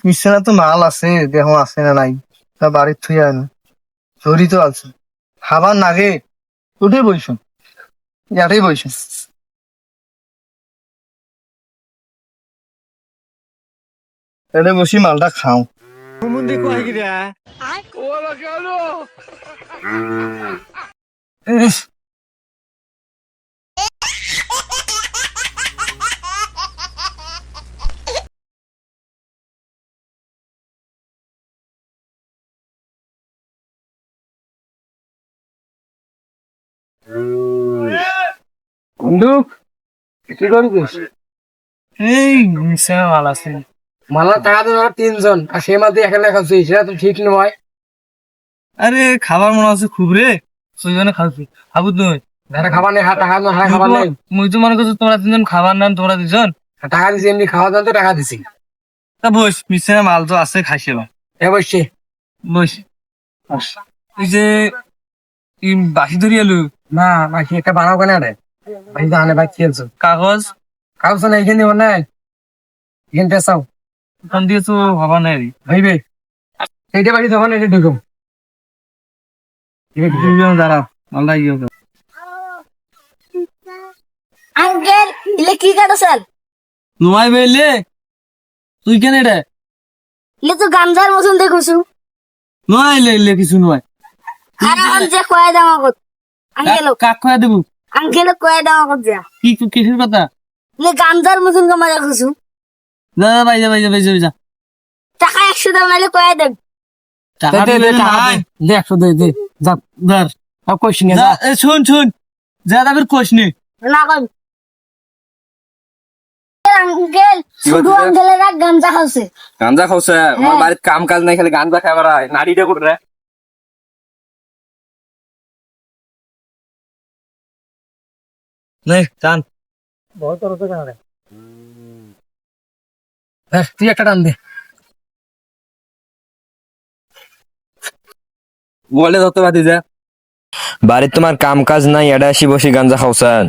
মিশানা তো মাল আছে, দেখো আছে না নাই, তা বাড়ির থুই আনো জড়ি তো আছে, খাবার নাগে উঠে বইছো, ইয়াতেই বইছো, এটা বসি মালটা খাও। ইস, বন্ধু কি করিস? এই মিশানা মাল আছে। মালা টাকা তো ধর 3 জন, আর সে মাঝে এখানে খাচ্ছিস, সেটা তো ঠিক নয়। আরে খাবার মনে আছে খুব রে, সেজন্য খাচ্ছি, খাবো তুমি। যারা খাবার নেই, টাকা না, খাবার নেই। মুই তো মনে করছো তোমরা তিনজন খাবার নাম, তোমরা দুজন। টাকা দিছি, এমনি খাওয়া দাওয়া তো টাকা দিছি। তা বস, মিশানা মাল তো আছে, খাইছে বা এ বসছি। বস। এই যে বাসি ধরি এলু না বাকি একটা বানাও কেন রে? ভাই জানে ভাই খেলছো কাগজ, কাগজ না, এখানে দিব না, এখানে পেছাও ওখান দিয়ে তো হবা নাই রে। ভাইবে এইটা বাড়ি তখন এটা ঢুকুম। দুজন দাঁড়া, মালটা ইয়ে কর। আঙ্কেল ইলে কি কাটছেন? নোয়াই বেলে তুই কেন রে? ইলে তো গাঞ্জার মতন দেখুছু। নোয়াই লে কিছু নয়। আর এখন যে কয় দাম আগত আঙ্কেল, কাক খয়া দেবো আঙ্কেল কয় দাম আগত যা কি কিসের কথা? ইলে গাঞ্জার মতন কামা দেখুছু। যা যা, বাইজা বাইজা বাইজা বাইজা। টাকা 100 দাম নাইলে কয় দেব? টাকা দে দিলে টাকা নাই। দে 100 দে যা ধর, আর কোশ্চেন যা, যা। এ শুন শুন, যা তাদের কোশ নে। না কই আঙ্কেল, শুধু আঙ্কেলের এক গাঞ্জা খাওছে। গাঞ্জা খাওছে? আমার বাড়িতে কাম কাজ নাই, খালি গাঞ্জা খাই বেড়ায়। নারীটা করে নে টান। তুই একটা টান দে। বলে ধরতে পারি যে বাড়িতে তোমার কাম কাজ নাই, এটা আসি বসে গাঞ্জা খাওসান।